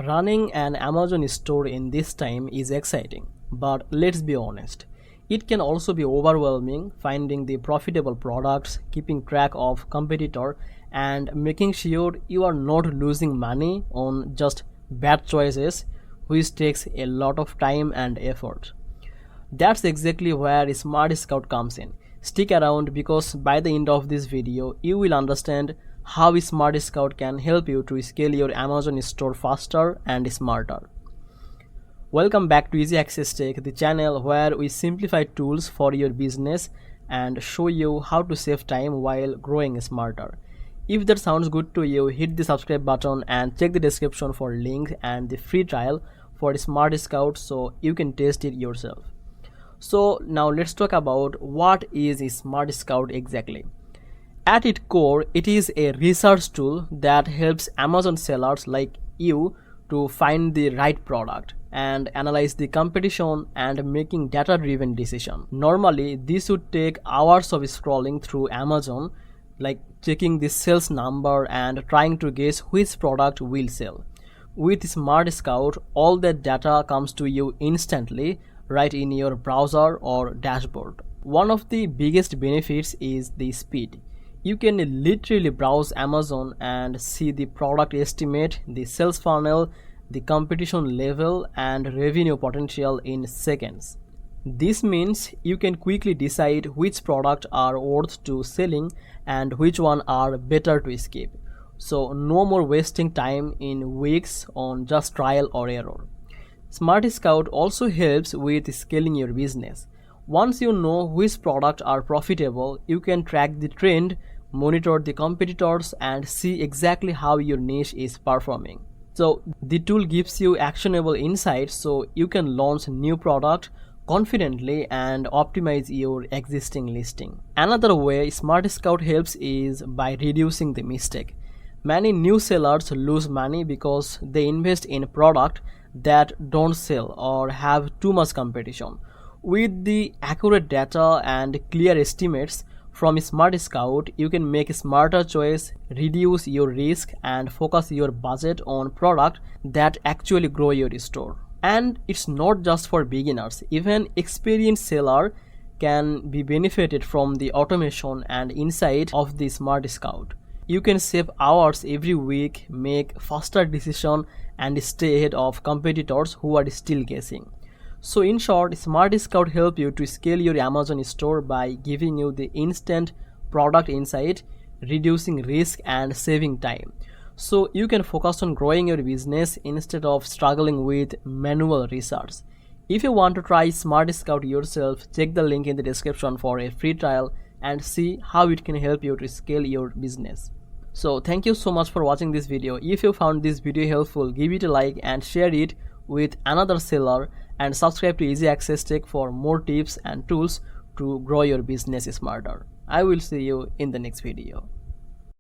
Running an Amazon store in this time is exciting, but let's be honest. It can also be overwhelming finding the profitable products, keeping track of competitor, and making sure you are not losing money on just bad choices, which takes a lot of time and effort. That's exactly where SmartScout comes in. Stick around because by the end of this video, you will understand how SmartScout can help you to scale your Amazon store faster and smarter. Welcome back to Easy Access Tech, the channel where we simplify tools for your business and show you how to save time while growing smarter. If that sounds good to you, hit the subscribe button and check the description for link and the free trial for SmartScout so you can test it yourself. So now let's talk about what is SmartScout exactly. At its core, it is a research tool that helps Amazon sellers like you to find the right product and analyze the competition and making data-driven decisions. Normally, this would take hours of scrolling through Amazon, like checking the sales number and trying to guess which product will sell. With SmartScout, all that data comes to you instantly right in your browser or dashboard. One of the biggest benefits is the speed. You can literally browse Amazon and see the product estimate, the sales funnel, the competition level, and revenue potential in seconds. This means you can quickly decide which products are worth to selling and which one are better to skip. So no more wasting time in weeks on just trial or error. SmartScout also helps with scaling your business. Once you know which products are profitable, you can track the trend, monitor the competitors, and see exactly how your niche is performing. So the tool gives you actionable insights so you can launch new product confidently and optimize your existing listing. Another way SmartScout helps is by reducing the mistake. Many new sellers lose money because they invest in product that don't sell or have too much competition. With the accurate data and clear estimates from SmartScout, you can make a smarter choice, reduce your risk, and focus your budget on product that actually grow your store. And it's not just for beginners. Even experienced seller can be benefited from the automation and insight of the SmartScout. You can save hours every week, make faster decisions, and stay ahead of competitors who are still guessing. So in short, SmartScout helps you to scale your Amazon store by giving you the instant product insight, reducing risk, and saving time. So you can focus on growing your business instead of struggling with manual research. If you want to try SmartScout yourself, check the link in the description for a free trial and see how it can help you to scale your business. So thank you so much for watching this video. If you found this video helpful, give it a like and share it with another seller, and subscribe to Easy Access Tech for more tips and tools to grow your business smarter. I will see you in the next video.